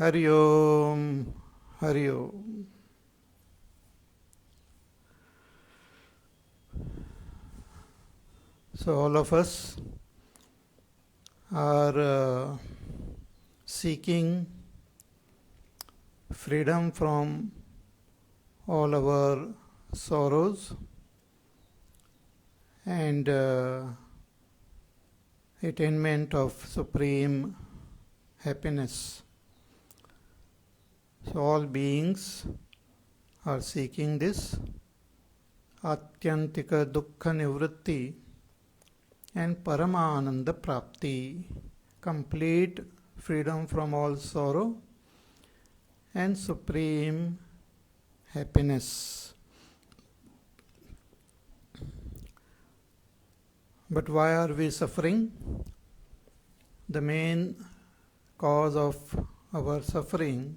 Hari Om, Hari Om. So all of us are seeking freedom from all our sorrows and attainment of supreme happiness. So all beings are seeking this Atyantika Dukkha Nivritti and Paramananda Prapti, complete freedom from all sorrow and supreme happiness. But why are we suffering? The main cause of our suffering,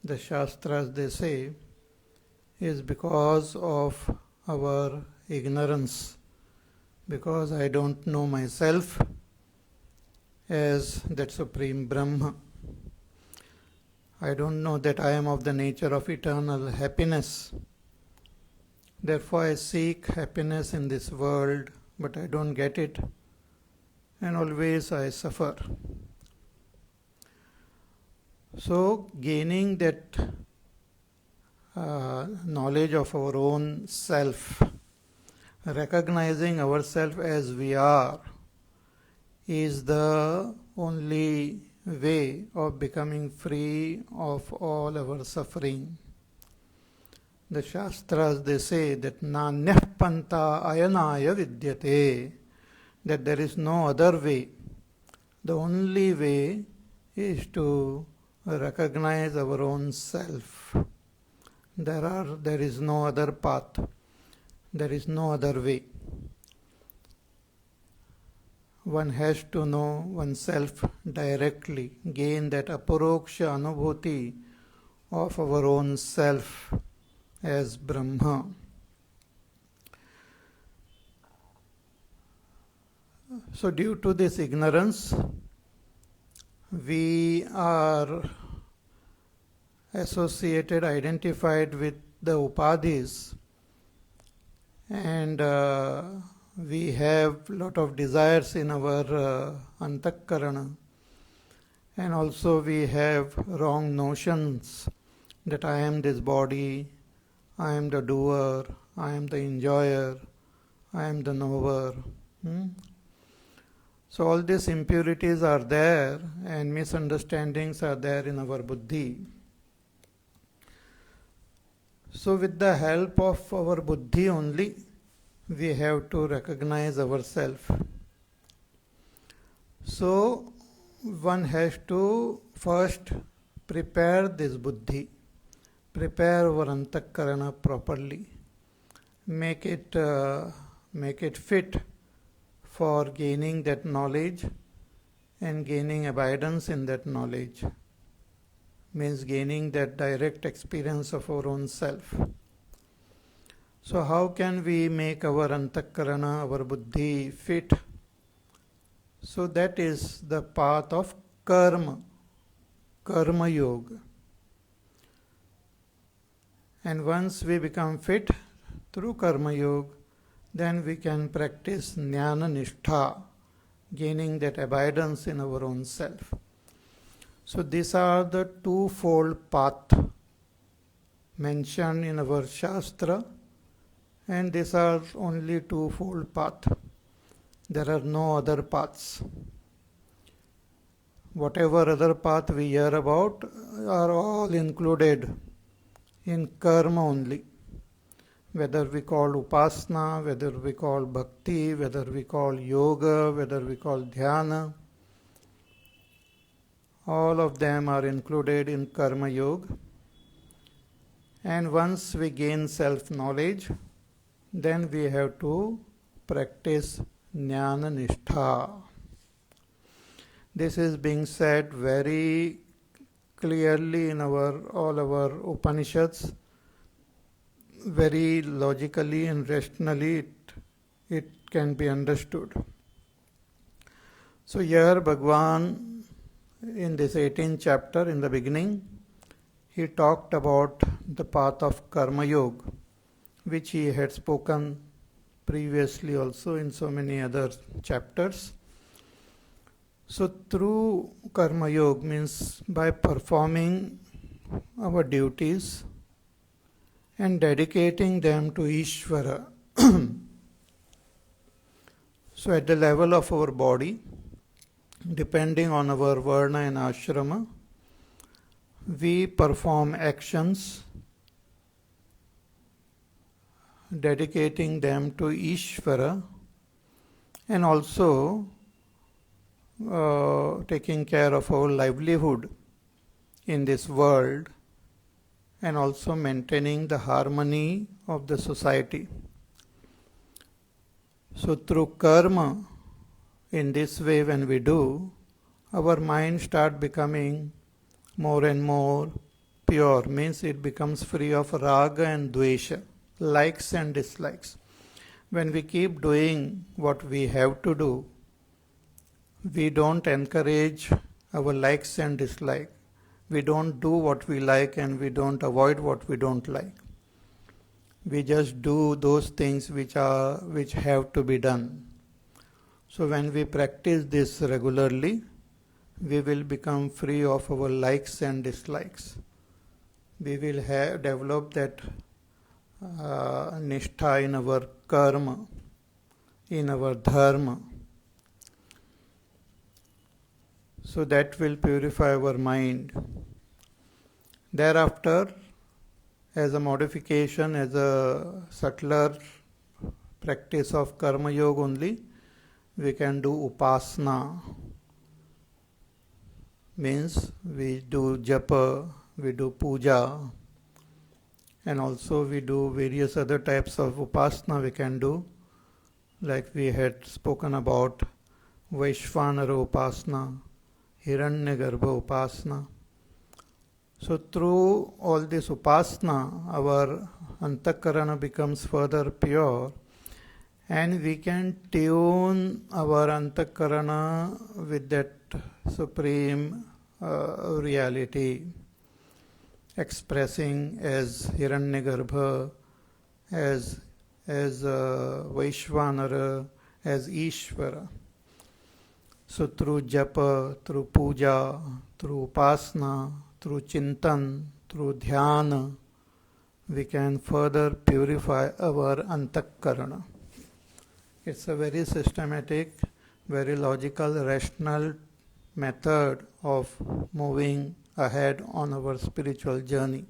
the Shastras they say, is because of our ignorance. Because I don't know myself as that Supreme Brahma. I don't know that I am of the nature of eternal happiness. Therefore I seek happiness in this world, but I don't get it, and always I suffer. So gaining that knowledge of our own self, recognizing ourselves as we are, is the only way of becoming free of all our suffering. The Shastras they say that Nanyah Panta Ayanaya Vidyate, that there is no other way. The only way is to recognize our own self. There is no other path. There is no other way. One has to know oneself directly, gain that aparoksha anubhuti of our own self as Brahma. So due to this ignorance, we are associated, identified with the upadhis, and we have lot of desires in our antakarana, and also we have wrong notions that I am this body, I am the doer, I am the enjoyer, I am the knower. So all these impurities are there and misunderstandings are there in our buddhi. So with the help of our buddhi only, we have to recognize ourselves. So one has to first prepare this buddhi, prepare our antakarana properly, make it fit for gaining that knowledge and gaining abidance in that knowledge. Means gaining that direct experience of our own self. So how can we make our antakarana, our buddhi fit? So that is the path of karma yoga. And once we become fit through karma yoga, then we can practice jnana nishtha, gaining that abidance in our own self. So these are the twofold path mentioned in our Shastra, and these are only twofold path. There are no other paths. Whatever other path we hear about are all included in karma only. Whether we call upasana, whether we call bhakti, whether we call yoga, whether we call dhyana, all of them are included in karma yoga. And once we gain self-knowledge, then we have to practice jnana nishtha. This is being said very clearly in all our Upanishads. Very logically and rationally it can be understood. So here Bhagwan in this 18th chapter, in the beginning, he talked about the path of Karma Yoga, which he had spoken previously also in so many other chapters. So through Karma Yoga means by performing our duties and dedicating them to Ishvara. So at the level of our body, depending on our varna and ashrama, we perform actions dedicating them to Ishvara and also taking care of our livelihood in this world and also maintaining the harmony of the society. So through karma, in this way when we do, our mind start becoming more and more pure, means it becomes free of raga and dvesha, likes and dislikes. When we keep doing what we have to do, we don't encourage our likes and dislikes. We don't do what we like and we don't avoid what we don't like. We just do those things which have to be done. So when we practice this regularly, we will become free of our likes and dislikes. We will develop that nishtha in our karma, in our dharma. So that will purify our mind. Thereafter, as a modification, as a subtler practice of Karma Yoga only, we can do Upasana. Means we do Japa, we do Puja, and also we do various other types of Upasana we can do, like we had spoken about Vaishvanara Upasana, Hiranyagarbha Upasana. So through all this Upasana, our Antakarana becomes further pure and we can tune our Antakarana with that supreme reality, expressing as Hiranyagarbha, as Vaishvanara, as Ishvara. So through Japa, through Puja, through Upasana, through Chintan, through Dhyana, we can further purify our Antakarana. It's a very systematic, very logical, rational method of moving ahead on our spiritual journey.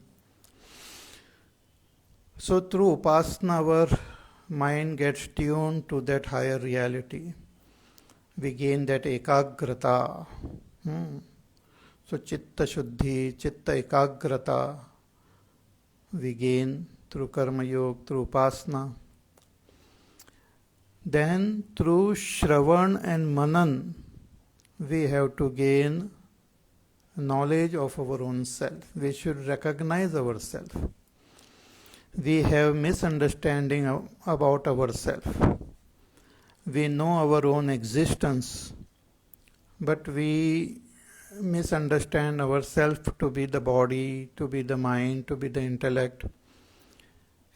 So through Upasana, our mind gets tuned to that higher reality. We gain that ekagrata. So chitta shuddhi, chitta ekagrata, we gain through Karma Yoga, through Upasana. Then through Shravan and Manan, we have to gain knowledge of our own self. We should recognize ourselves. We have misunderstanding about ourselves. We know our own existence, but we misunderstand ourselves to be the body, to be the mind, to be the intellect.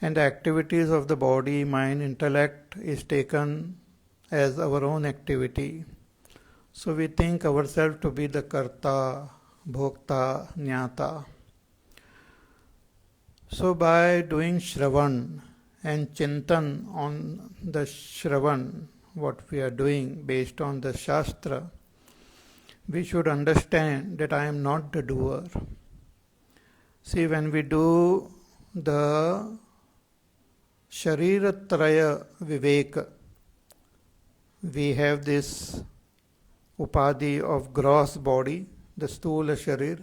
And the activities of the body, mind, intellect is taken as our own activity. So we think ourselves to be the karta, bhokta, jnata. So by doing Shravan and Chintan on the Shravan, what we are doing based on the Shastra, we should understand that I am not the doer. See, when we do the Shariratraya Viveka, we have this upadhi of gross body, the Stula Sharir,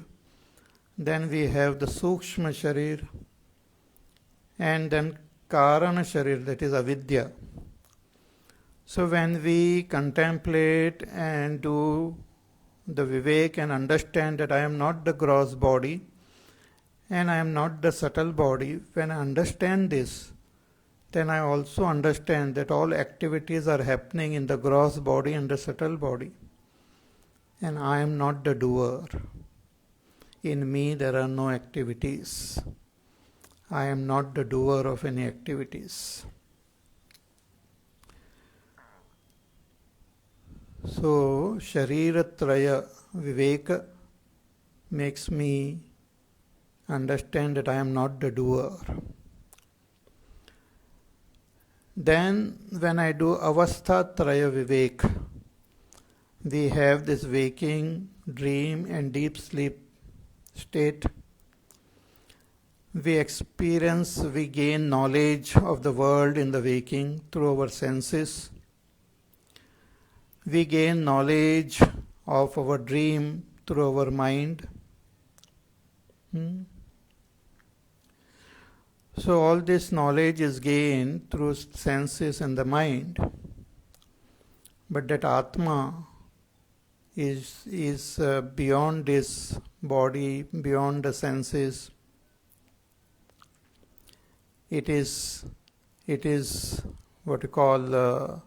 then we have the Sukshma Sharir, and then Karana Sharir, that is Avidya. So when we contemplate and do the Vivek and understand that I am not the gross body and I am not the subtle body, when I understand this, then I also understand that all activities are happening in the gross body and the subtle body. and I am not the doer. In me there are no activities. I am not the doer of any activities. So, Shariratraya Viveka makes me understand that I am not the doer. Then, when I do Avasthatraya Vivek, we have this waking, dream, and deep sleep state. We experience, we gain knowledge of the world in the waking through our senses. We gain knowledge of our dream through our mind. So all this knowledge is gained through senses and the mind. But that Atma is beyond this body, beyond the senses. It is what you call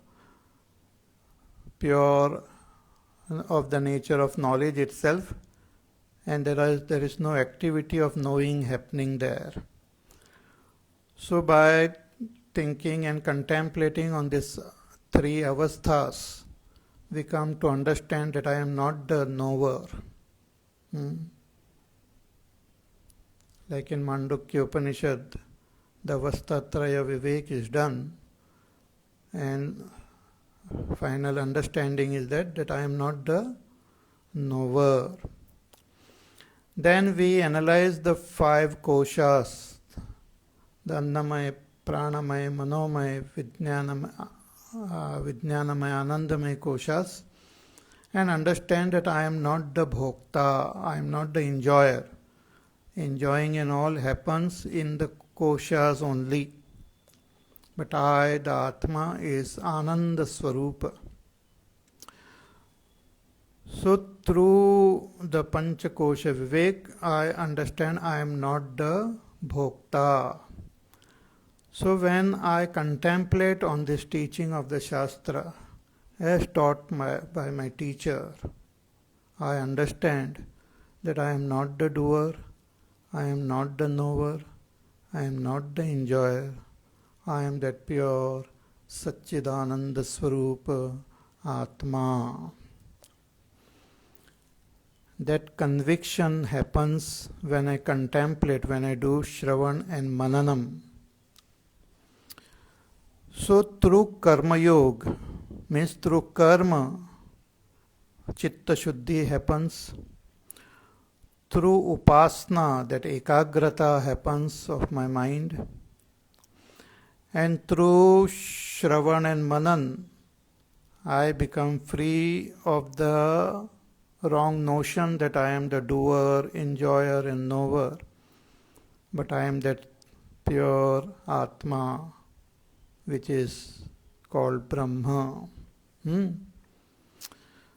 pure of the nature of knowledge itself, and there is no activity of knowing happening there. So by thinking and contemplating on these three avasthas, we come to understand that I am not the knower. Like in Mandukya Upanishad, the Avasthatraya Vivek is done, and final understanding is that I am not the knower. Then we analyze the 5 koshas, the Annamaya, Pranamaya, Manomaya, Vijnanamaya, Anandamaya koshas, and understand that I am not the bhokta, I am not the enjoyer. Enjoying and all happens in the koshas only. But I, the Atma, is Ananda Swarupa. So through the Panchakosha Vivek, I understand I am not the bhokta. So when I contemplate on this teaching of the Shastra, as taught by my teacher, I understand that I am not the doer, I am not the knower, I am not the enjoyer. I am that pure Satchidananda Swarupa Atma. That conviction happens when I contemplate, when I do Shravan and Mananam. So through Karma Yoga, means through karma, Chitta Shuddhi happens. Through Upasana, that Ekagrata happens of my mind. And through Shravan and Manan, I become free of the wrong notion that I am the doer, enjoyer and knower. But I am that pure Atma, which is called Brahma.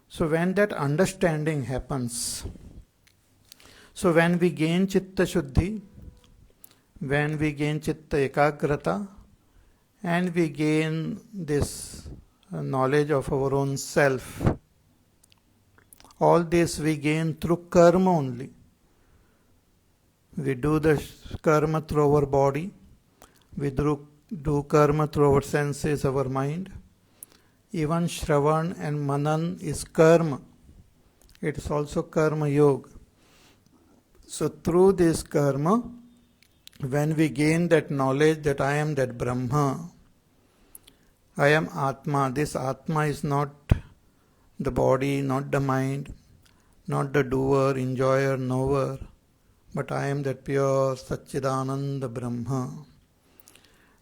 So when that understanding happens, so when we gain Chitta Shuddhi, when we gain Chitta Ekagrata, and we gain this knowledge of our own self, all this we gain through karma only. We do the karma through our body, we do karma through our senses, our mind. Even Shravan and Manan is karma. It is also karma yoga. So through this karma, when we gain that knowledge that I am that Brahma, I am Atma. This Atma is not the body, not the mind, not the doer, enjoyer, knower, but I am that pure Satchidananda Brahma.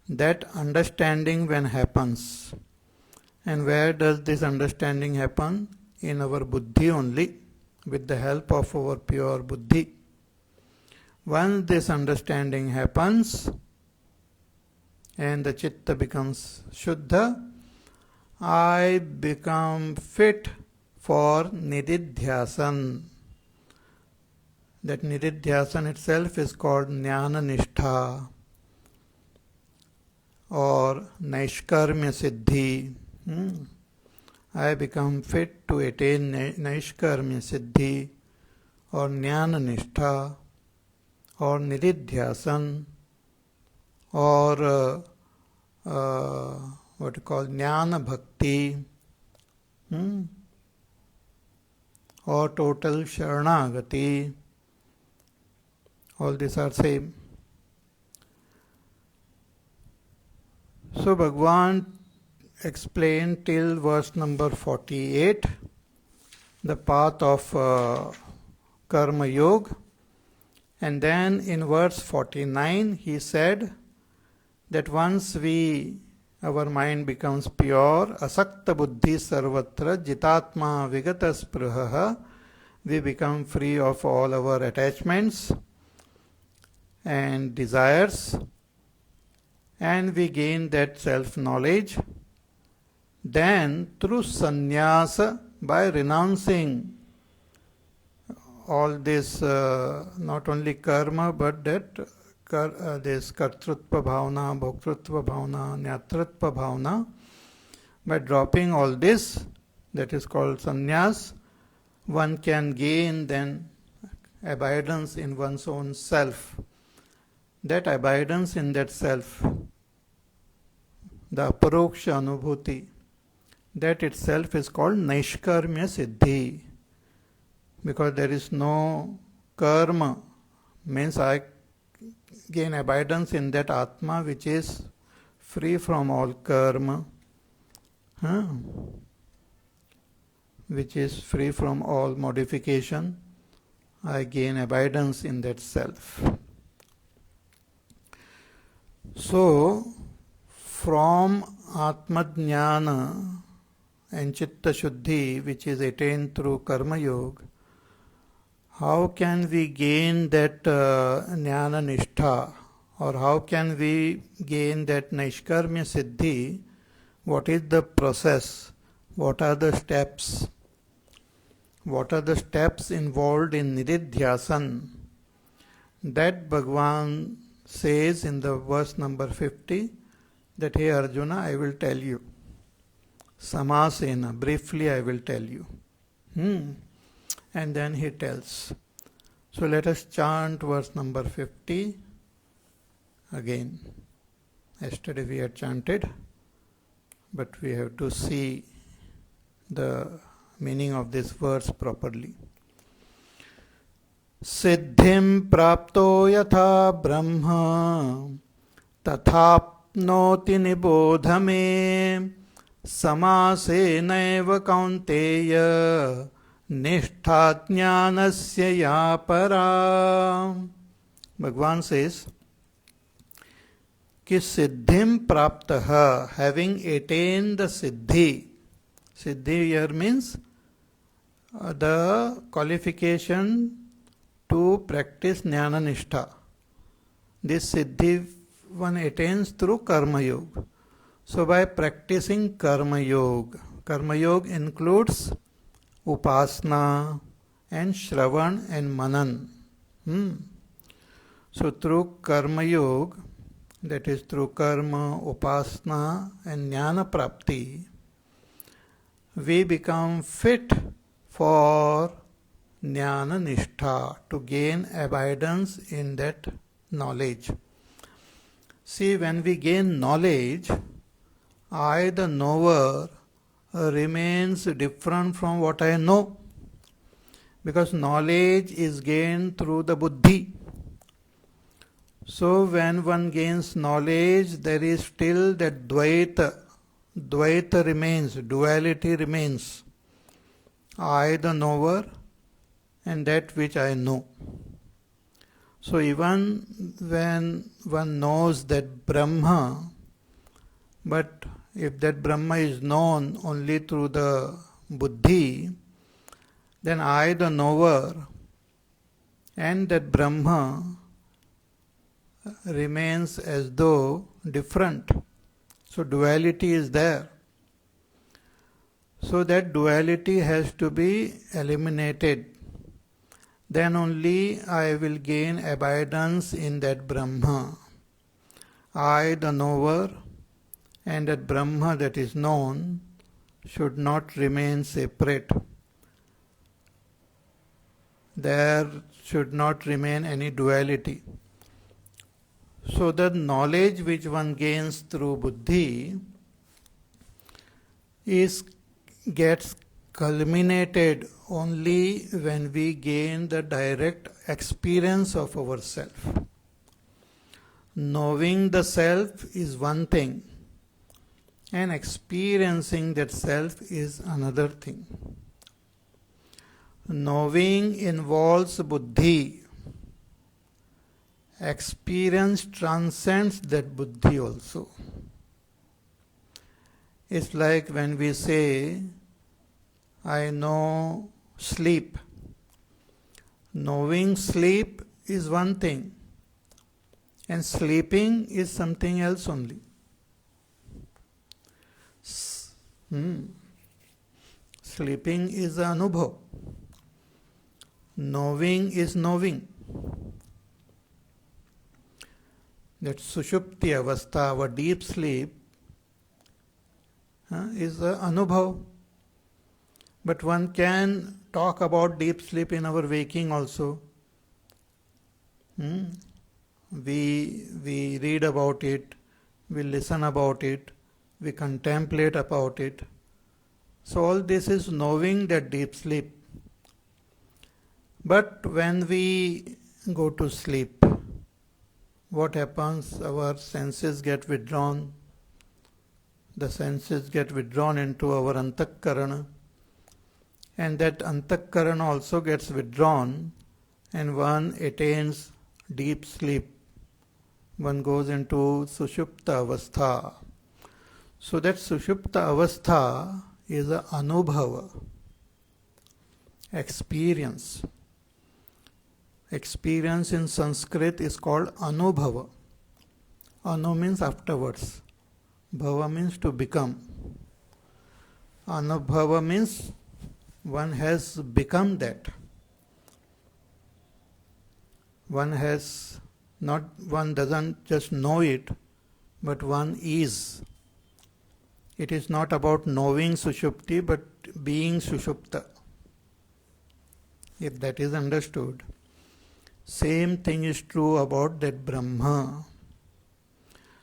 That understanding when happens, and where does this understanding happen? In our buddhi only, with the help of our pure buddhi. Once this understanding happens and the chitta becomes shuddha, I become fit for nididhyasan. That nididhyasan itself is called jnana nishtha or naishkarmya siddhi. I become fit to attain Naishkarmya Siddhi or Jnana Nishtha or Nididhyasan or what you call Jnana Bhakti or total Sharanagati. All these are same. So Bhagwan explained till verse number 48 the path of Karma Yoga, and then in verse 49 he said that once our mind becomes pure, asakta buddhi sarvatra jitatma vigata spruhaha, we become free of all our attachments and desires, and we gain that self-knowledge. Then through sannyasa, by renouncing all this, not only karma, but that this kartrutva bhavana, bhoktrutva bhavana, nyatratva bhavana, by dropping all this, that is called sannyas, one can gain then abidance in one's own self. That abidance in that self, the aparoksha anubhuti, that itself is called Naishkarmya Siddhi. Because there is no karma, means I gain abidance in that Atma which is free from all karma, which is free from all modification. I gain abidance in that self. So, from Atma Jnana and Chitta Shuddhi, which is attained through Karma Yoga, how can we gain that Jnana Nishtha, or how can we gain that Naishkarmya Siddhi? What is the process? What are the steps? What are the steps involved in Nididhyasan? That Bhagwan says in the verse number 50 that, hey Arjuna, I will tell you. Samasena, briefly I will tell you. And then he tells. So let us chant verse number 50 again. Yesterday we had chanted, but we have to see the meaning of this verse properly. Siddhim prapto yatha brahma tathapnoti nibodhame समासेनैव कौन्तेय निष्ठा ज्ञानस्य या परा. Bhagwan says कि सिद्धिं प्राप्तः, having attained the siddhi. Siddhi here means the qualification to practice jnana nishtha. This siddhi one attains through karma yoga. So by practicing Karma Yoga includes Upasana and Shravan and Manan. So through Karma Yoga, that is through Karma, Upasana and Jnana Prapti, we become fit for Jnana Nishtha, to gain abidance in that knowledge. See, when we gain knowledge, I, the knower, remains different from what I know, because knowledge is gained through the buddhi. So when one gains knowledge, there is still that dvaita remains, duality remains. I, the knower, and that which I know. So even when one knows that Brahma, but if that Brahma is known only through the buddhi, then I, the knower, and that Brahma remains as though different. So duality is there. So that duality has to be eliminated. Then only I will gain abidance in that Brahma. I, the knower, and that Brahma that is known should not remain separate. There should not remain any duality. So the knowledge which one gains through buddhi gets culminated only when we gain the direct experience of ourself. Knowing the self is one thing, and experiencing that self is another thing. Knowing involves buddhi. Experience transcends that buddhi also. It's like when we say, I know sleep. Knowing sleep is one thing, and sleeping is something else only. Sleeping is anubhav. Knowing is knowing. That sushupti avastha, our deep sleep, is anubhav. But one can talk about deep sleep in our waking also. We read about it, we listen about it, we contemplate about it. So all this is knowing that deep sleep. But when we go to sleep, what happens? Our senses get withdrawn. The senses get withdrawn into our antakkarana. And that antakkarana also gets withdrawn, and one attains deep sleep. One goes into sushupta avastha. So that sushupta avastha is an anubhava, experience. Experience in Sanskrit is called anubhava. Anu means afterwards. Bhava means to become. Anubhava means one has become that. One doesn't just know it, but one is. It is not about knowing Sushupti, but being Sushupta. If that is understood. Same thing is true about that Brahma.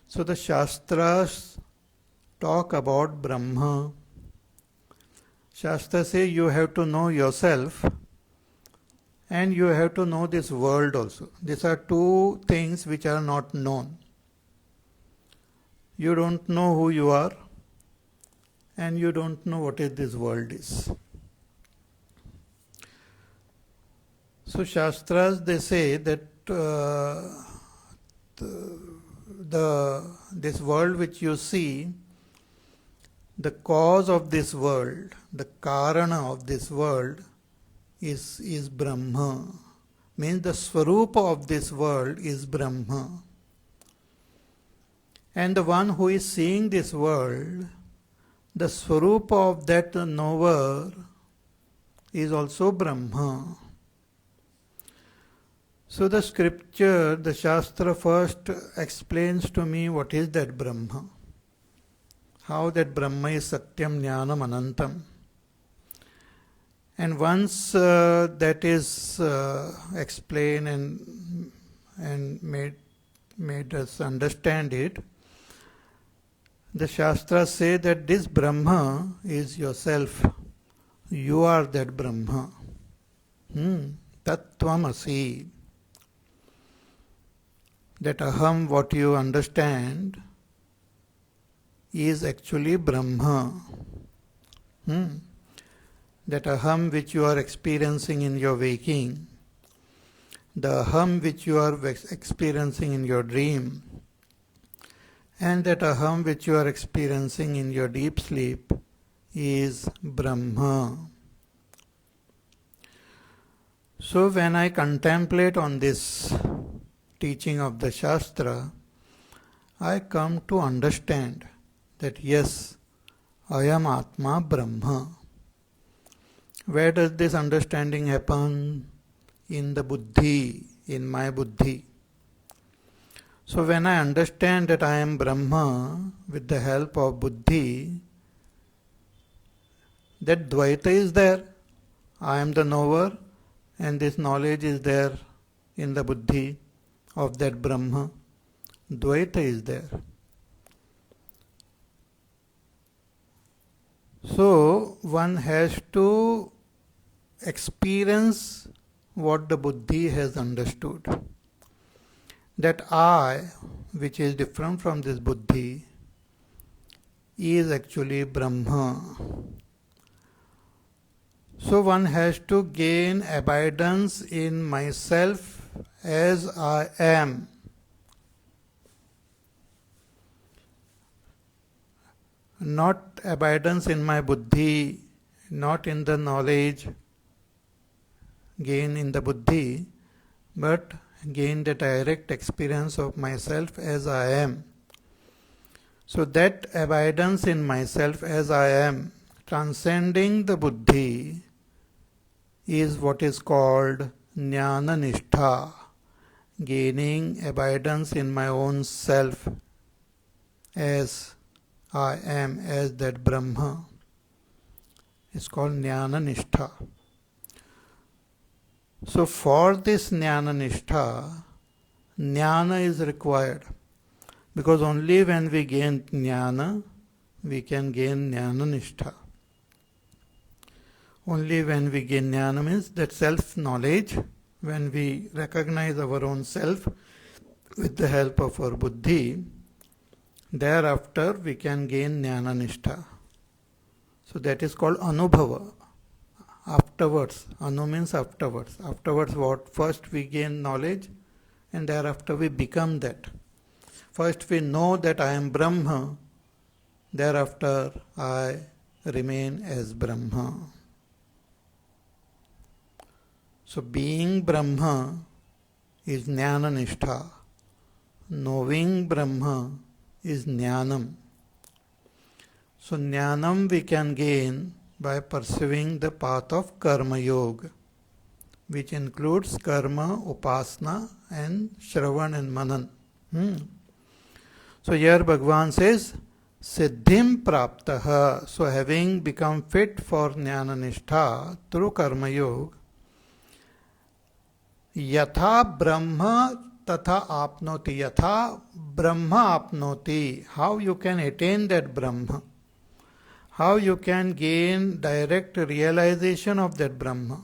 So the Shastras talk about Brahma. Shastra say you have to know yourself and you have to know this world also. These are two things which are not known. You don't know who you are and you don't know what is this world is. So Shastras, they say that this world which you see, the cause of this world, the karana of this world is Brahma. Means the swarupa of this world is Brahma. And the one who is seeing this world, the swarupa of that knower is also Brahma. So the scripture, the Shastra first explains to me what is that Brahma. How that Brahma is Satyam Jnanam Anantam. And once that is explained and made us understand it, the Shastras say that this Brahma is yourself. You are that Brahma. Tattvamasi. That aham, what you understand, is actually Brahma. That aham which you are experiencing in your waking, the aham which you are experiencing in your dream, and that aham which you are experiencing in your deep sleep is Brahma. So when I contemplate on this teaching of the Shastra, I come to understand that yes, I am Atma Brahma. Where does this understanding happen? In the buddhi, in my buddhi. So when I understand that I am Brahma with the help of buddhi, that Dvaita is there. I am the knower, and this knowledge is there in the buddhi of that Brahma. Dvaita is there. So one has to experience what the buddhi has understood. That I, which is different from this buddhi, is actually Brahma. So one has to gain abidance in myself as I am. Not abidance in my buddhi, not in the knowledge gain in the buddhi, but gain the direct experience of myself as I am. So that abidance in myself as I am, transcending the buddhi, is what is called jnana nishtha, gaining abidance in my own self as I am, as that Brahma. It's called jnana nishtha. So for this jnana nishtha, jnana is required, because only when we gain jnana, we can gain jnana nishtha. Only when we gain jnana means that self-knowledge, when we recognize our own self with the help of our buddhi, thereafter we can gain jnana nishtha. So that is called anubhava. Afterwards, anu means afterwards. Afterwards what? First we gain knowledge and thereafter we become that. First we know that I am Brahma, thereafter I remain as Brahma. So being Brahma is jnana nishtha. Knowing Brahma is jnanam. So jnanam we can gain by pursuing the path of karma yoga, which includes karma, upasana and shravan and manan. So here Bhagavan says, siddhim praptaha. So having become fit for jnana nishtha through karma yoga, yatha brahma tatha apnoti. Yatha brahma apnoti. How you can attain that Brahma? How you can gain direct realization of that Brahma?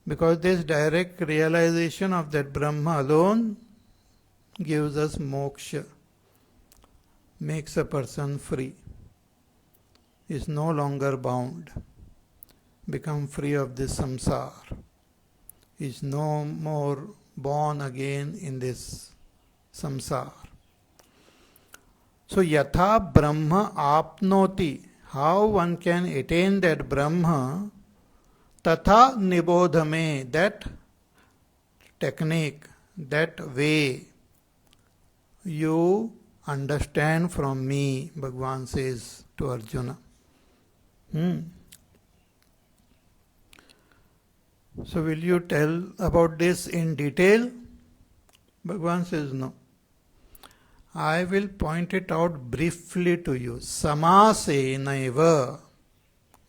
Because this direct realization of that Brahma alone gives us moksha, makes a person free, is no longer bound, become free of this samsara, is no more born again in this samsara. So yatha brahma apnoti. How one can attain that Brahma? Tatha nibodhame. That technique, that way, you understand from me, Bhagavan says to Arjuna. So will you tell about this in detail? Bhagavan says no. I will point it out briefly to you. Samasenaiva.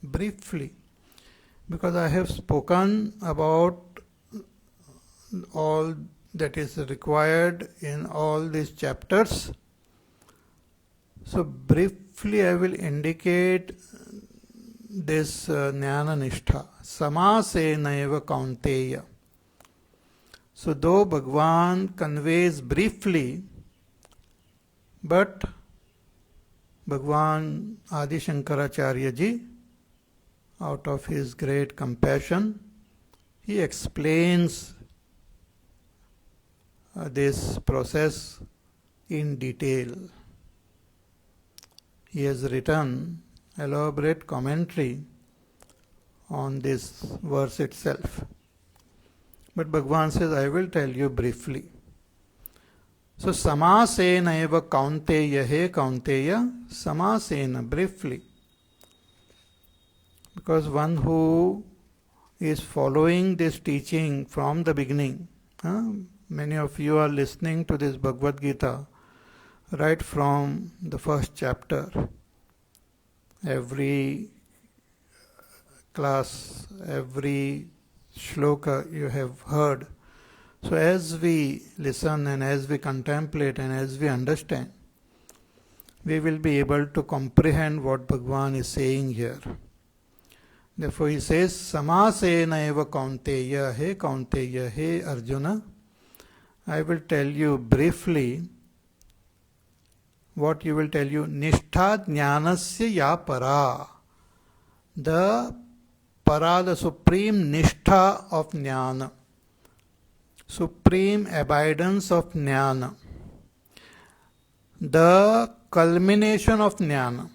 Briefly. Because I have spoken about all that is required in all these chapters. So briefly I will indicate this jnana nishtha. Samasenaiva kaunteya. So though Bhagavan conveys briefly, but Bhagavan Adi Shankaracharya ji, out of his great compassion, he explains this process in detail. He has written elaborate commentary on this verse itself. But Bhagavan says, I will tell you briefly. So samasena eva kaunteya, he kaunteya, samasena, briefly. Because one who is following this teaching from the beginning, many of you are listening to this Bhagavad Gita right from the first chapter. Every class, every shloka you have heard. So as we listen and as we contemplate and as we understand, we will be able to comprehend what Bhagavan is saying here. Therefore he says, Samasena eva Kaunteya, he Kaunteya, he Arjuna. I will tell you briefly what you will tell you. Nishtha jnanasya ya para. The para, the supreme nishtha of jnana. Supreme abidance of jnana. The culmination of jnana.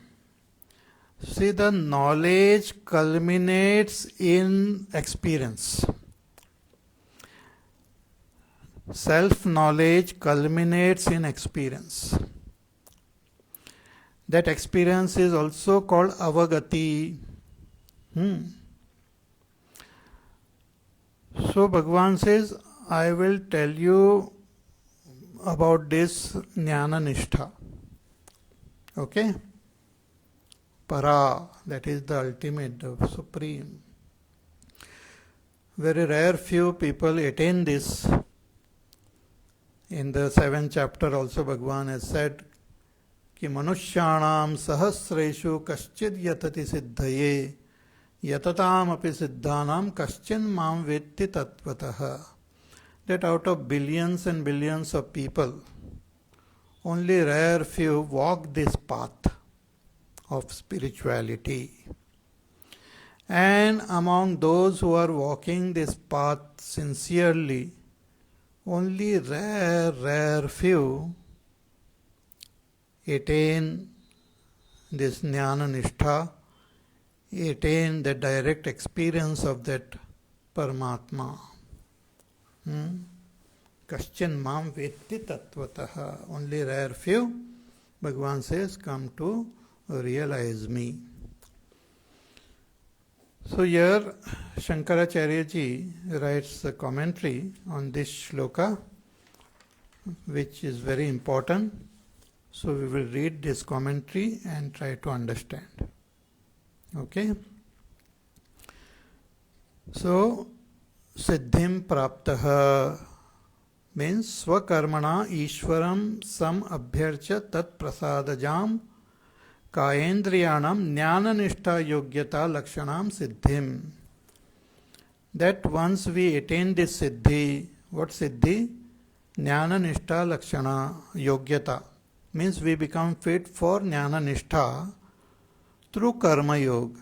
See, the knowledge culminates in experience. Self-knowledge culminates in experience. That experience is also called avagati. So Bhagavan says, I will tell you about this jnana nishtha. Okay? Para, that is the ultimate, the supreme. Very rare few people attain this. In the 7th chapter also Bhagavan has said, कि मनुष्याणाम सहस्रेषु कश्चिद् यतति सिद्धये यतताम अपि सिद्धानाम कश्चिन् माम वेत्ति तत्वतः. That out of billions and billions of people, only rare few walk this path of spirituality. And among those who are walking this path sincerely, only rare few attain this jnana nishtha, attain the direct experience of that Paramatma. Kaschan mam vetti tattvataha. Only rare few, Bhagavan says, come to realize me. So here Shankaracharya ji writes a commentary on this shloka, which is very important. So we will read this commentary and try to understand. Okay? So, Siddhim praptaha means swakarmana ishwaram sam abhyarcha tat prasadajam kaendriyanam jnana nishtha yogyata lakshanam siddhim. That once we attain this siddhi, what siddhi? Jnana nishtha lakshana yogyata. Means we become fit for jnana nishtha through karma yoga.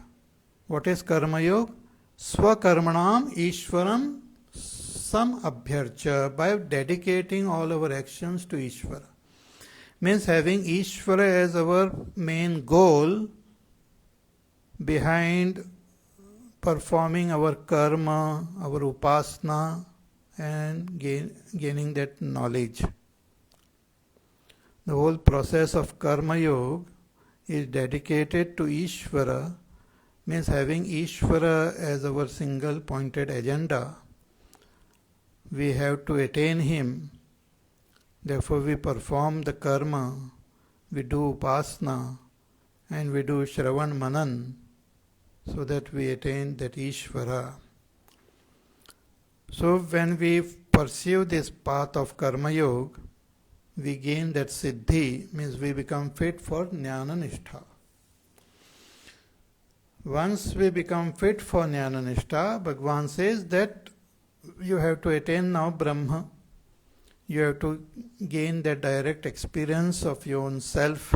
What is karma yoga? Swakarmanam Ishwaram sam abhyarcha, by dedicating all our actions to Ishvara. Means having Ishvara as our main goal behind performing our karma, our upasana, and gaining that knowledge. The whole process of karma yoga is dedicated to Ishvara, means having Ishvara as our single pointed agenda. We have to attain him. Therefore we perform the karma, we do upasana, and we do Shravan Manan, so that we attain that Ishvara. So when we pursue this path of karma yoga, we gain that siddhi, means we become fit for jnana nishtha. Once we become fit for jnana nishtha, Bhagavan says that you have to attain now Brahma. You have to gain that direct experience of your own self.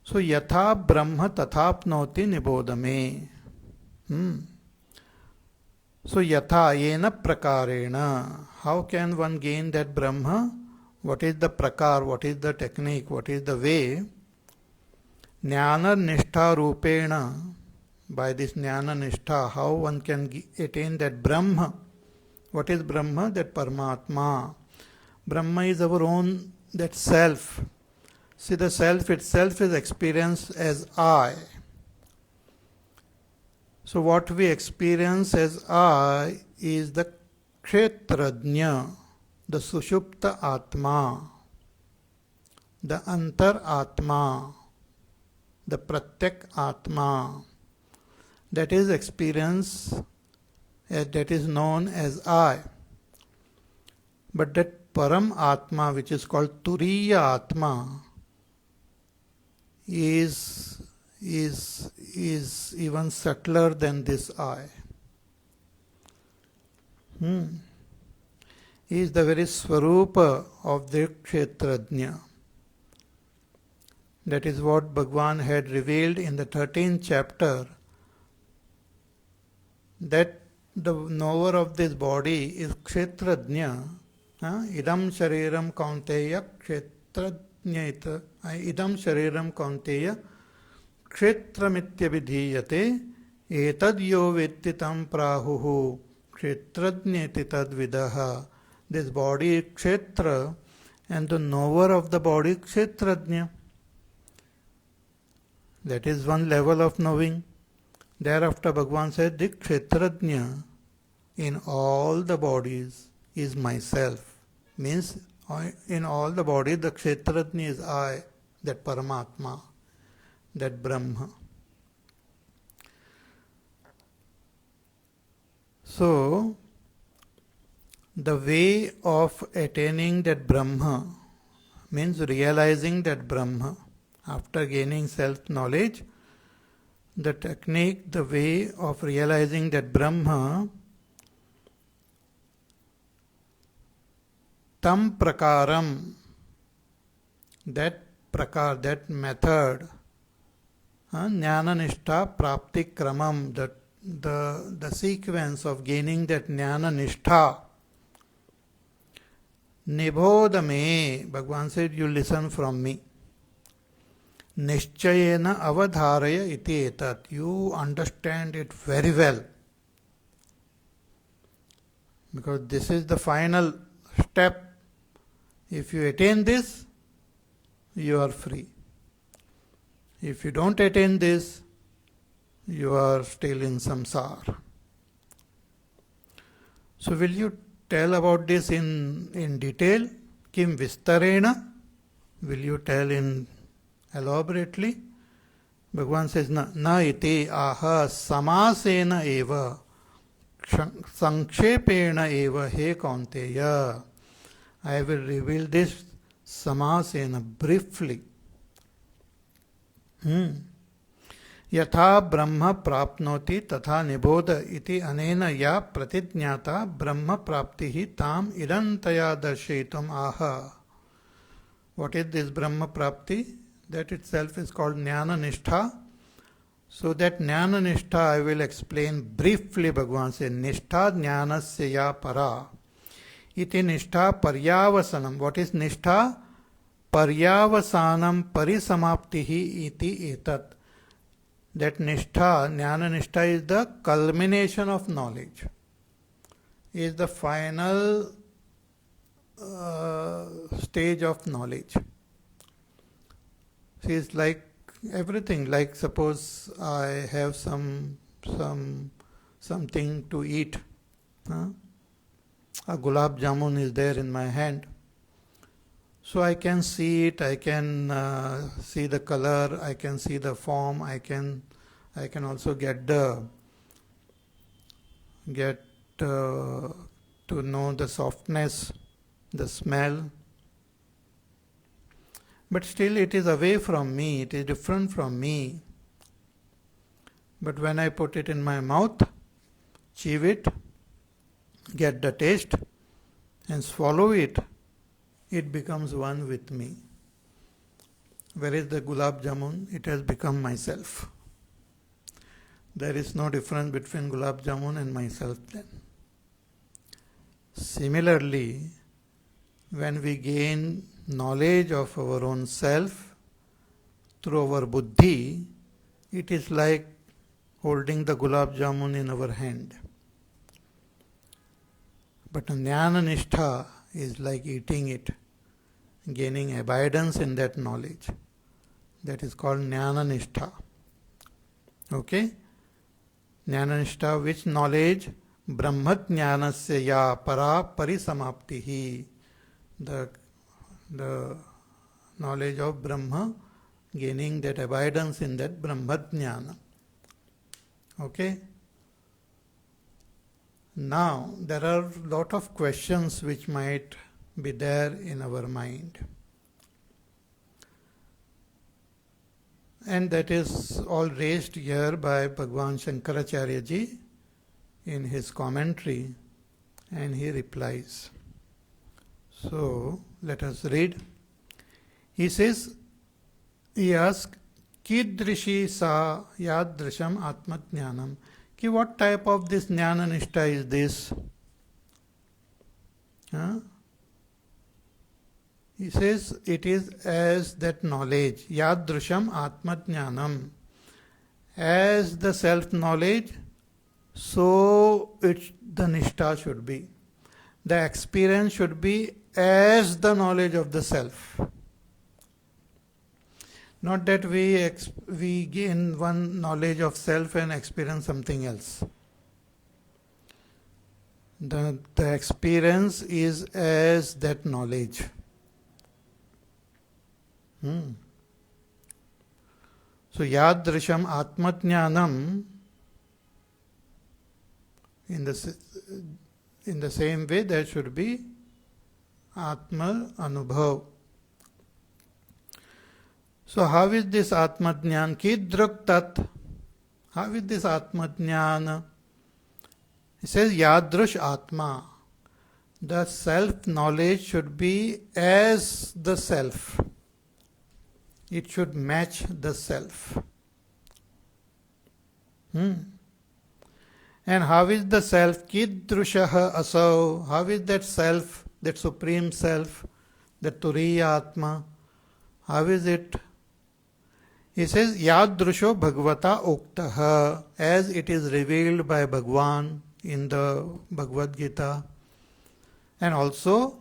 So yatha Brahma tathapnoti nibodhame. So yatha yena prakarena. How can one gain that Brahma? What is the prakar? What is the technique? What is the way? Jnana nishtha rupena. By this jnana nishtha, how one can attain that Brahma? What is Brahma? That Paramatma. Brahma is our own, that self. See, the self itself is experienced as I. So what we experience as I is the Kshetrajna, the Sushupta Atma, the Antar Atma, the Pratyak Atma. that is experience that is known as I. But that Param Atma, which is called Turiya Atma, is even subtler than this I. He is the very Swarupa of the Kshetrajna. That is what Bhagwan had revealed in the 13th chapter, that the knower of this body is Kshetrajna. Idam shariram kaunteya kshetrajnyaita. Idam shariram kaunteya kshetramityabhidhiyate etad yo vettitam prahuhu kshetrajnyati tad vidaha. This body is kshetra and the knower of the body is kshetrajna. That is one level of knowing. Thereafter Bhagavan said, the kshetrajna in all the bodies is myself. Means in all the bodies the kshetrajna is I, that Paramatma, that Brahma. So, the way of attaining that Brahma means realizing that Brahma after gaining self-knowledge. The technique, the way of realizing that Brahma, tam prakaram, that method, jnana nishtha prapti kramam, the sequence of gaining that jnana nishtha. Nibodame, Bhagavan said, you listen from me. Nishchayena avadharaya iti etat. You understand it very well. Because this is the final step. If you attain this, you are free. If you don't attain this, you are still in samsara. So will you tell about this in detail? Kim vistarena? Will you tell in elaborately? Bhagavan says, na iti aha samasena eva sankshepena eva he kaunteya. I will reveal this samasena briefly. Yatha brahma prapnoti tatha nibodha iti anena ya pratijñata brahma praptihi tam idantaya darshitum aha. What is this brahma prapti? That itself is called jnana nishtha. So that jnana nishtha I will explain briefly. Bhagavan says, nishtha jnanasya ya para. Iti nishtha paryavasanam. What is nishtha? Paryavasanam parisamaptihi iti etat. That nishtha, jnana nishtha is the culmination of knowledge. Is the final stage of knowledge. See, it's like everything. Like suppose I have something to eat. A gulab jamun is there in my hand. So I can see it, I can see the color, I can see the form, I can also get to know the softness, the smell. But still it is away from me, it is different from me. But when I put it in my mouth, chew it, get the taste and swallow it, it becomes one with me. Whereas the gulab jamun, it has become myself. There is no difference between gulab jamun and myself then. Similarly, when we gain knowledge of our own self through our buddhi, it is like holding the gulab jamun in our hand. But jnana nishtha is like eating it, gaining abidance in that knowledge. That is called jnana nishtha. Okay? Jnana nishtha, which knowledge? Brahmat jnanasya ya para parisamaptihi. The knowledge of Brahma, gaining that abidance in that Brahmat jnana. Okay? Now, there are a lot of questions which might be there in our mind. And that is all raised here by Bhagwan Shankaracharya ji in his commentary, and he replies. So, let us read. He says, he asks, Kidrishi sa yadrisham atmajnanam. Ki what type of this jnana nishta is this? He says it is as that knowledge, yadrisham atmajnanam, as the self-knowledge, so the nishta should be. The experience should be as the knowledge of the self. Not that we gain one knowledge of self and experience something else. The experience is as that knowledge. So yadrisham atmajnanam, in the same way there should be atma anubhav. So how is this atmajnan? Kidruk tat. How is this atmajnan? He says yadrush atma. The self-knowledge should be as the self. It should match the self. And how is the self? Kidrushaha asau. How is that self, that supreme self, that turiya atma? How is it? He says, Yadrusho Bhagavata Uktaha, as it is revealed by Bhagwan in the Bhagavad Gita, and also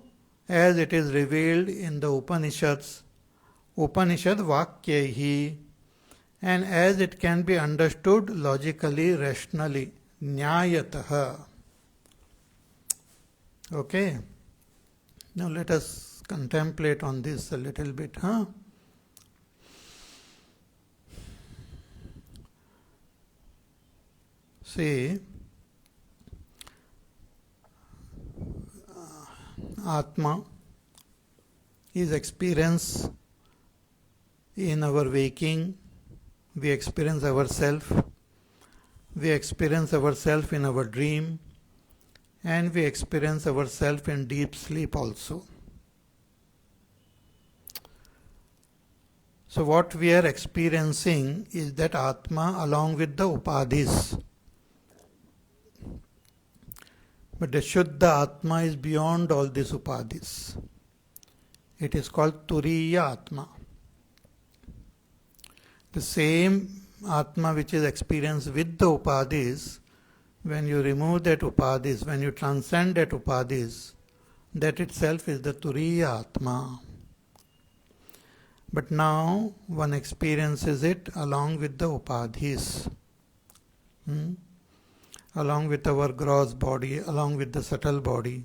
as it is revealed in the Upanishads, Upanishad Vakyahi, and as it can be understood logically, rationally, Nyayataha. Okay? Now let us contemplate on this a little bit, See, Atma is experience in our waking. We experience ourselves. We experience ourselves in our dream. And we experience ourselves in deep sleep also. So what we are experiencing is that Atma along with the Upadhis. But the Shuddha Atma is beyond all these Upadhis. It is called Turiya Atma. The same Atma which is experienced with the Upadhis, when you remove that Upadhis, when you transcend that Upadhis, that itself is the Turiya Atma. But now one experiences it along with the Upadhis. Along with our gross body, along with the subtle body.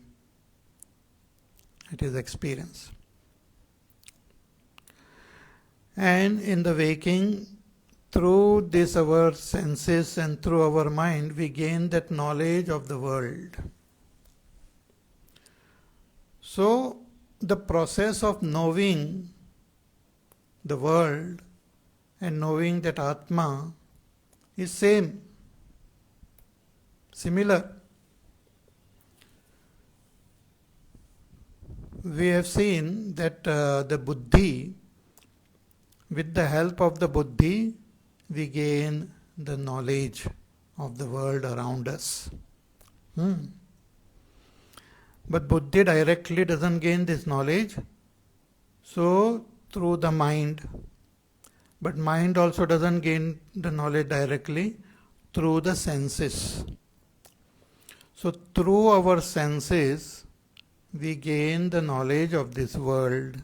It is experience. And in the waking, through this our senses and through our mind, we gain that knowledge of the world. So, the process of knowing the world and knowing that Atma is same. Similar. We have seen that the buddhi, with the help of the buddhi, we gain the knowledge of the world around us. But buddhi directly doesn't gain this knowledge, so through the mind. But mind also doesn't gain the knowledge directly through the senses. So through our senses, we gain the knowledge of this world.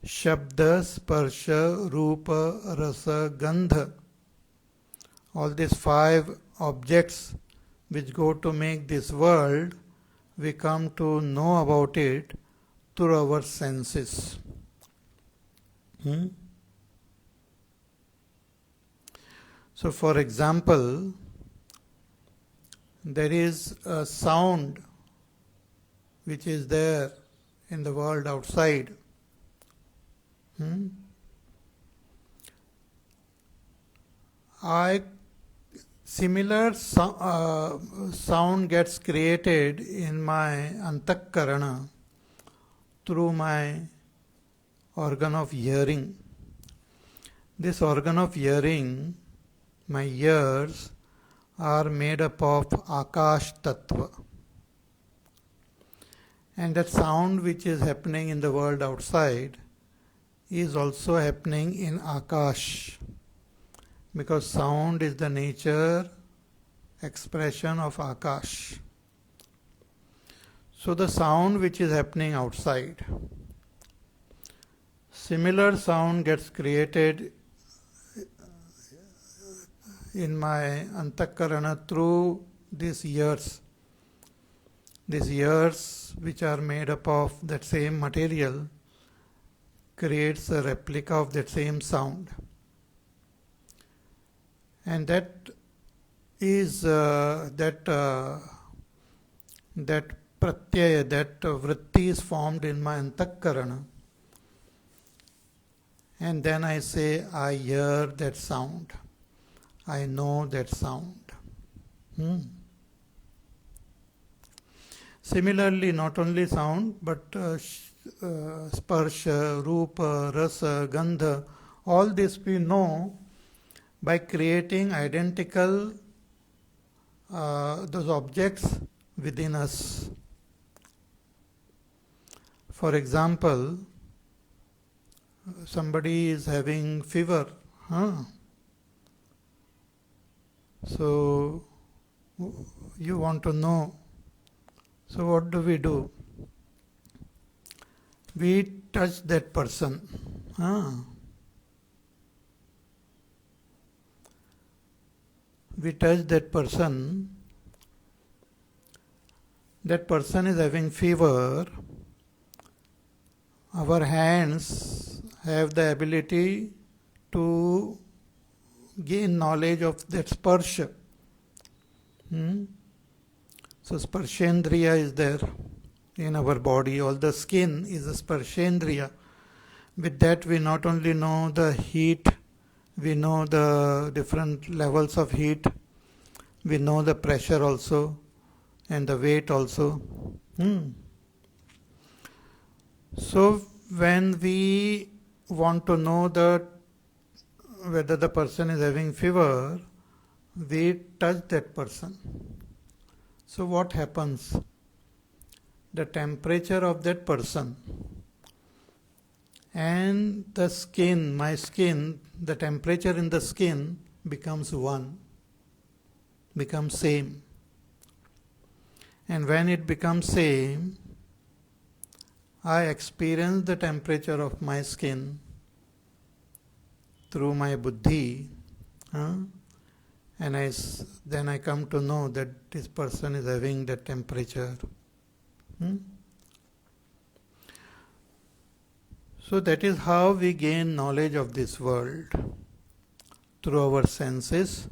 Shabda, Sparsha, Rupa, Rasa, Gandha. All these 5 objects which go to make this world, we come to know about it through our senses. So for example, there is a sound which is there in the world outside. Similar sound gets created in my antakarana through my organ of hearing. This organ of hearing, my ears, are made up of Akash Tattva. And that sound which is happening in the world outside is also happening in Akash. Because sound is the nature expression of Akash. So the sound which is happening outside, similar sound gets created in my antakarana through these ears. These ears, which are made up of that same material, creates a replica of that same sound. And that is that pratyaya, that vritti is formed in my antakarana. And then I say, I hear that sound. I know that sound. Similarly, not only sound, but sparsha, rupa, rasa, gandha, all this we know by creating identical those objects within us. For example, somebody is having fever. So you want to know. So what do? We touch that person. We touch that person. That person is having fever. Our hands have the ability to gain knowledge of that sparsha. So sparshendriya is there in our body. All the skin is a sparshendriya. With that we not only know the heat, we know the different levels of heat, we know the pressure also and the weight also. So when we want to know whether the person is having fever, we touch that person. So what happens? The temperature of that person and the skin, my skin, the temperature in the skin becomes one, becomes same. And when it becomes same, I experience the temperature of my skin through my buddhi, and then I come to know that this person is having that temperature. So that is how we gain knowledge of this world, through our senses.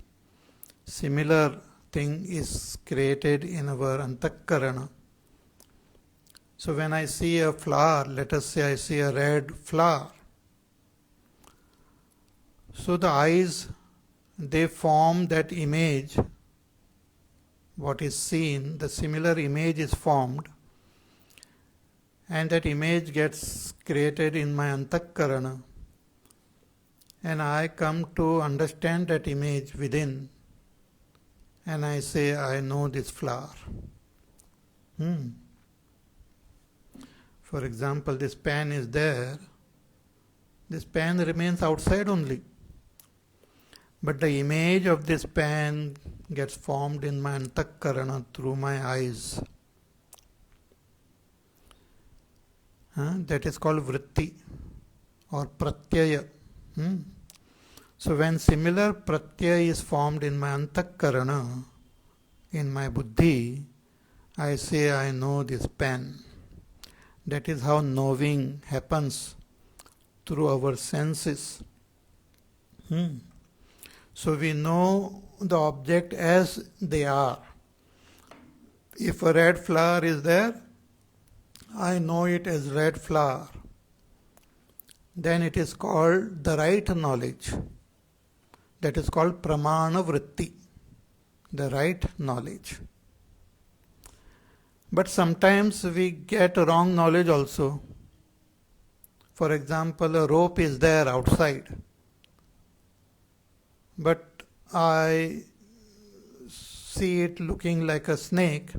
Similar thing is created in our antakarana. So when I see a flower, let us say I see a red flower, so the eyes, they form that image, what is seen, the similar image is formed, and that image gets created in my antakarana, and I come to understand that image within, and I say, I know this flower. For example, this pen is there, this pen remains outside only, but the image of this pen gets formed in my antakarana through my eyes. That is called vritti or pratyaya. So when similar pratyaya is formed in my antakarana, in my buddhi, I say I know this pen. That is how knowing happens through our senses. So we know the object as they are. If a red flower is there, I know it as red flower. Then it is called the right knowledge. That is called pramana vritti, the right knowledge. But sometimes we get wrong knowledge also. For example, a rope is there outside, but I see it looking like a snake,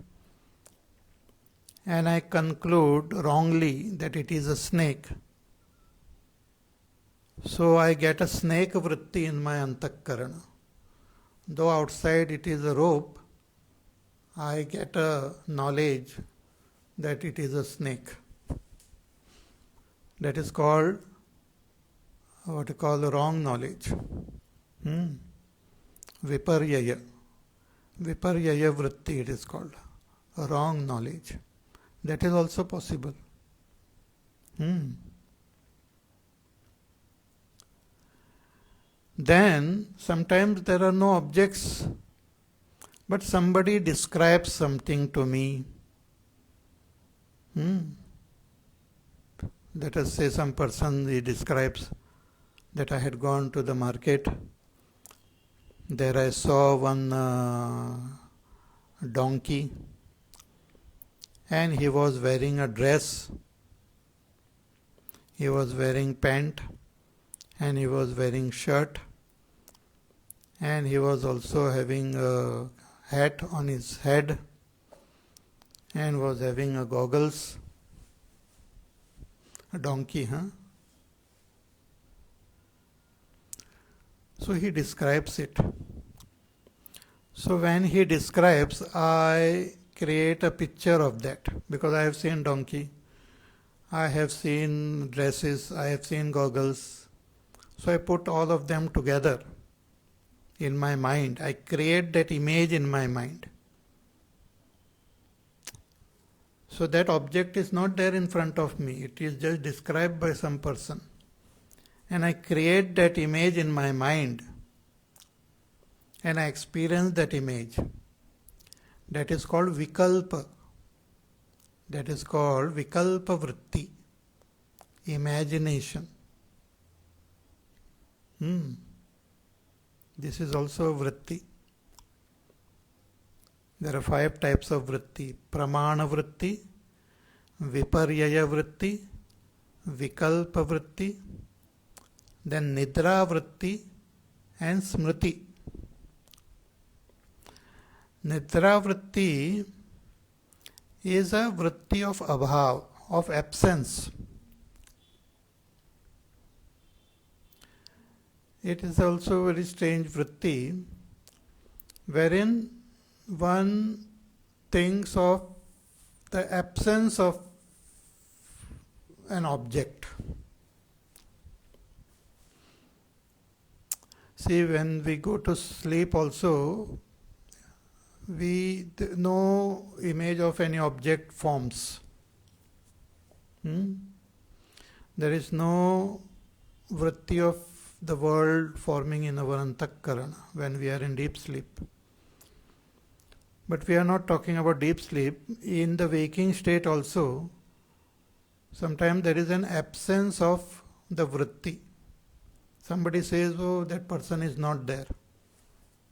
and I conclude wrongly that it is a snake. So I get a snake vritti in my antakarana. Though outside it is a rope, I get a knowledge that it is a snake. That is called what you call the wrong knowledge. Viparyaya. Viparyaya vritti it is called. A wrong knowledge. That is also possible. Then sometimes there are no objects, but somebody describes something to me. Let us say some person, he describes that I had gone to the market. There I saw one donkey, and he was wearing a dress, he was wearing pant, and he was wearing shirt, and he was also having a hat on his head and was having a goggles. A donkey, huh? So he describes it. So when he describes, I create a picture of that, because I have seen donkey, I have seen dresses, I have seen goggles. So I put all of them together in my mind. I create that image in my mind. So that object is not there in front of me. It is just described by some person. And I create that image in my mind. And I experience that image. That is called vikalpa. That is called vikalpa vritti. Imagination. This is also a vritti. There are 5 types of vritti: pramana vritti, viparyaya vritti, vikalpa vritti, then nidra vritti, and smriti. Nidra vritti is a vritti of abhav, of absence. It is also a very strange vritti, wherein one thinks of the absence of an object. See, when we go to sleep also, no image of any object forms. There is no vritti of the world forming in our antakarana when we are in deep sleep. But we are not talking about deep sleep. In the waking state also, sometimes there is an absence of the vritti. Somebody says, oh, that person is not there.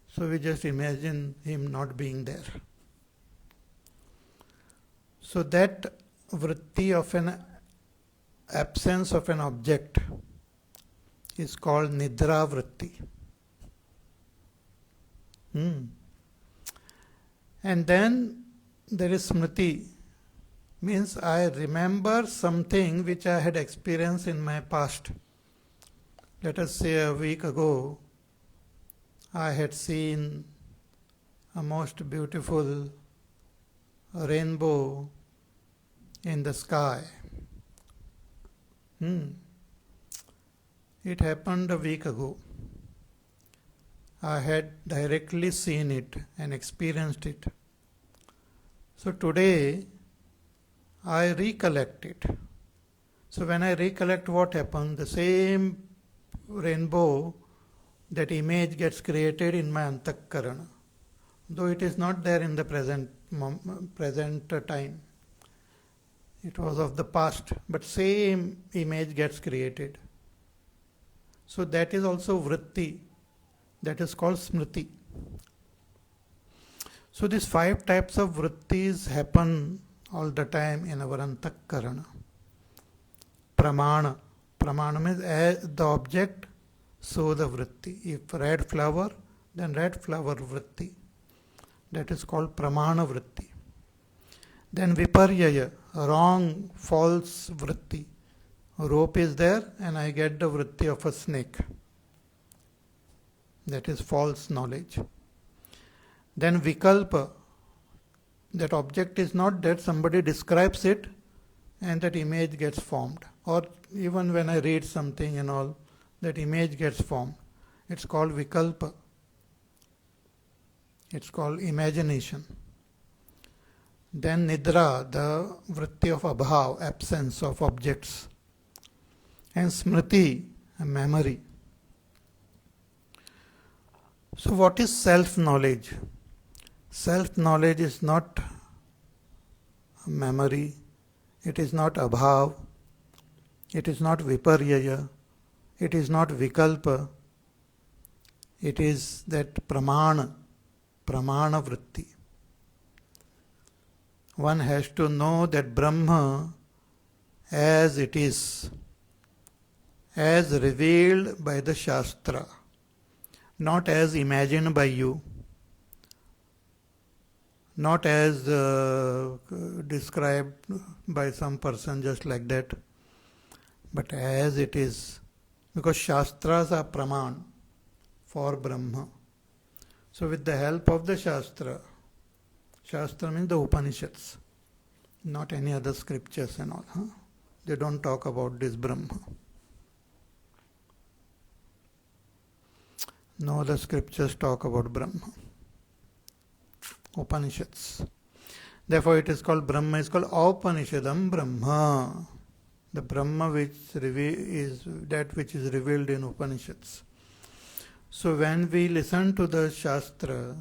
So we just imagine him not being there. So that vritti of an absence of an object is called nidra vritti. And then there is smriti, means I remember something which I had experienced in my past. Let us say a week ago, I had seen a most beautiful rainbow in the sky. It happened a week ago. I had directly seen it and experienced it. So today, I recollect it. So when I recollect what happened, the same rainbow that image gets created in my antakarana, though it is not there in the present time. It was of the past, but same image gets created. So that is also vritti. That is called smriti. So these 5 types of vrittis happen all the time in our antakarana. Pramana. Pramana means as the object, so the vritti. If red flower, then red flower vritti. That is called pramana vritti. Then viparyaya, wrong, false vritti. Rope is there and I get the vritti of a snake. That is false knowledge. Then vikalpa, that object is not there, somebody describes it and that image gets formed. Or even when I read something and all, that image gets formed. It's called vikalpa. It's called imagination. Then nidra, the vritti of abhav, absence of objects. And smriti, a memory. So what is self-knowledge? Self-knowledge is not memory, it is not abhav, it is not viparyaya, it is not vikalpa, it is that pramana vritti. One has to know that Brahma as it is, as revealed by the Shastra, not as imagined by you, not as described by some person just like that, but as it is, because Shastras are praman for Brahma. So with the help of the Shastra, Shastra means the Upanishads, not any other scriptures and all. They don't talk about this Brahma. No other scriptures talk about Brahma. Upanishads. Therefore it is called Brahma, is called Upanishadam Brahma. The Brahma which is that which is revealed in Upanishads. So when we listen to the Shastra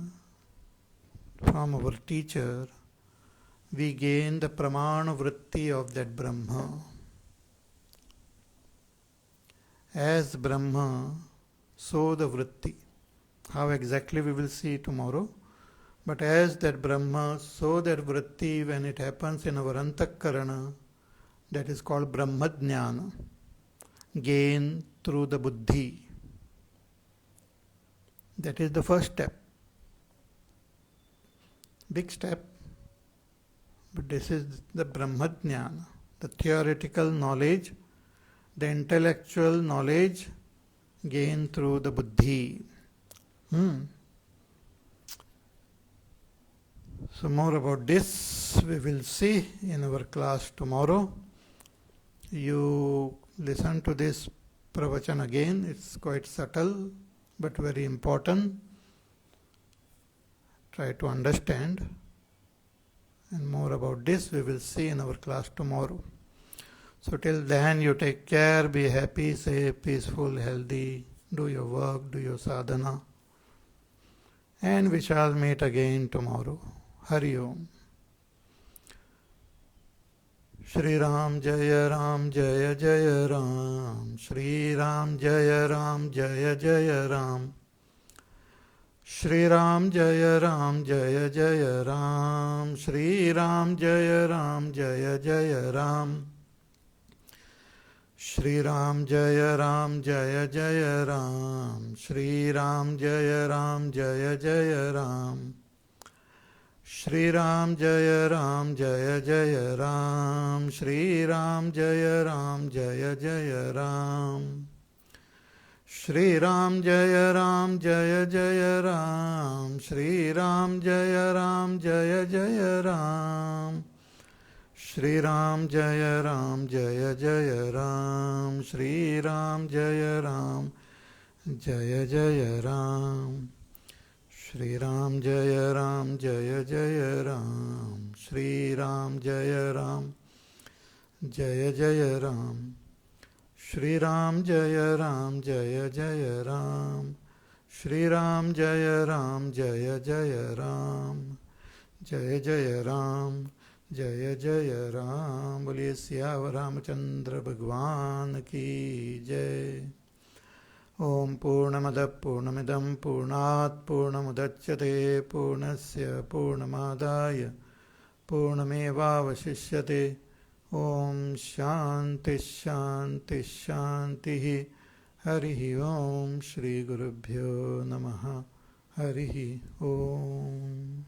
from our teacher, we gain the pramana vritti of that Brahma. As Brahma, so the vritti. How exactly we will see tomorrow. But as that Brahma, so that vritti, when it happens in our antakarana, that is called Brahmajnana, gain through the buddhi. That is the first step. Big step. But this is the Brahmajnana, the theoretical knowledge, the intellectual knowledge gained through the buddhi. So more about this we will see in our class tomorrow. You listen to this pravachan again. It's quite subtle but very important. Try to understand. And more about this we will see in our class tomorrow. So till then you take care, be happy, safe, peaceful, healthy, do your work, do your sadhana. And we shall meet again tomorrow. Hari Om. Shri Ram Jaya Ram Jaya Jaya Ram. Shri Ram Jaya Ram Jaya Jaya Ram. Shri Ram Jaya Ram Jaya Jaya Ram. Shri Ram Jaya Ram Jaya Jaya Ram. Shri Ram Jaya Ram Jaya Jaya Ram. Shri Ram Jaya Ram Jaya Jaya Ram. Shri Ram Jaya Ram Jaya Jaya Ram. Shri Ram Jaya Ram Jaya Jaya Ram. Shri Ram Jaya Ram Jaya Jaya Ram. Shri Ram Jaya Ram Jaya Jaya Ram. Shri Ram Jaya Ram Jaya Jaya Ram. Shri Ram Jaya Ram Jaya Jaya Ram. Shri Ram Jaya Ram Jaya Jaya Ram. Shri Ram Jaya Ram Jaya Jaya Ram. Shri Ram Jaya Ram Jaya Jaya Ram. Shri Ram जय राम जय जय राम जय जय राम जय जय राम। बोलिए सियावर रामचंद्र भगवान की जय। ओम पूर्णमदः पूर्णमिदं पूर्णात् पूर्णमुदच्यते पूर्णस्य पूर्णमादाय पूर्णमेवावशिष्यते। ओम शांति शांति शांति। हरि ओम। श्री गुरुभ्यो नमः। हरि ओम।